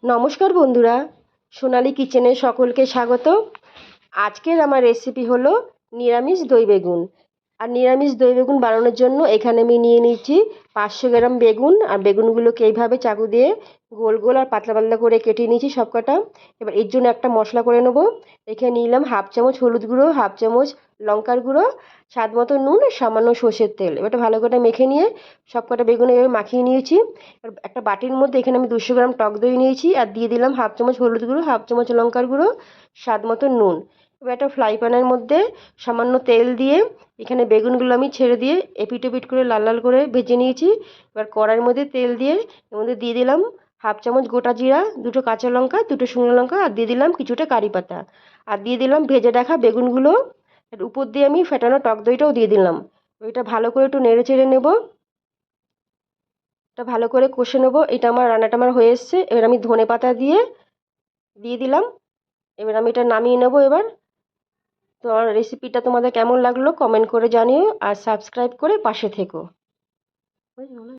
নমস্কার বন্ধুরা, সোনালি কিচেনে সকলকে স্বাগত। আজকের আমার রেসিপি হলো নিরামিষ দই বেগুন। আর নিরামিষ দই বেগুন বানানোর জন্য এখানে আমি নিয়ে নিচ্ছি 500 গ্রাম বেগুন। আর বেগুনগুলোকে এইভাবে চাকু দিয়ে গোল গোল আর পাতলা পাতলা করে কেটে নিয়েছি সব কটা। এবার এর জন্য একটা মশলা করে নেবো। এখানে নিলাম হাফ চামচ হলুদ গুঁড়ো, হাফ চামচ লঙ্কার গুঁড়ো, স্বাদ মতো নুন, সামান্য সর্ষের তেল। এবারটা ভালো করে মেখে নিয়ে সব কটা বেগুন এভাবে মাখিয়ে নিয়েছি। একটা বাটির মধ্যে এখানে আমি 200 গ্রাম টক দই নিয়েছি আর দিয়ে দিলাম হাফ চামচ হলুদ গুঁড়ো, হাফ চামচ লঙ্কার গুঁড়ো, স্বাদ মতো নুন। এবার একটা ফ্রাই প্যানের মধ্যে সামান্য তেল দিয়ে এখানে বেগুনগুলো আমি ছেড়ে দিয়ে এপিট ওপিট করে লাল লাল করে ভেজে নিয়েছি। এবার কড়াইয়ের মধ্যে তেল দিয়ে এর মধ্যে দিয়ে দিলাম হাফ চামচ গোটা জিরা, দুটো কাঁচা লঙ্কা, দুটো শুকনো লঙ্কা, আর দিয়ে দিলাম কিছুটা কারি পাতা, আর দিয়ে দিলাম ভেজে রাখা বেগুনগুলো। এর উপর দিয়ে আমি ফেটানো টক দইটাও দিয়ে দিলাম। ওইটা ভালো করে একটু নেড়ে চেড়ে নেবো। এটা ভালো করে কষে নেবো। এটা আমার রান্নাটা হয়ে এসছে। এবার আমি ধনে পাতা দিয়ে দিলাম। এবার আমি এটা নামিয়ে নেবো এবার। তো আমার রেসিপিটা তোমাদের কেমন লাগলো কমেন্ট করে জানিও, আর সাবস্ক্রাইব করে পাশে থেকো।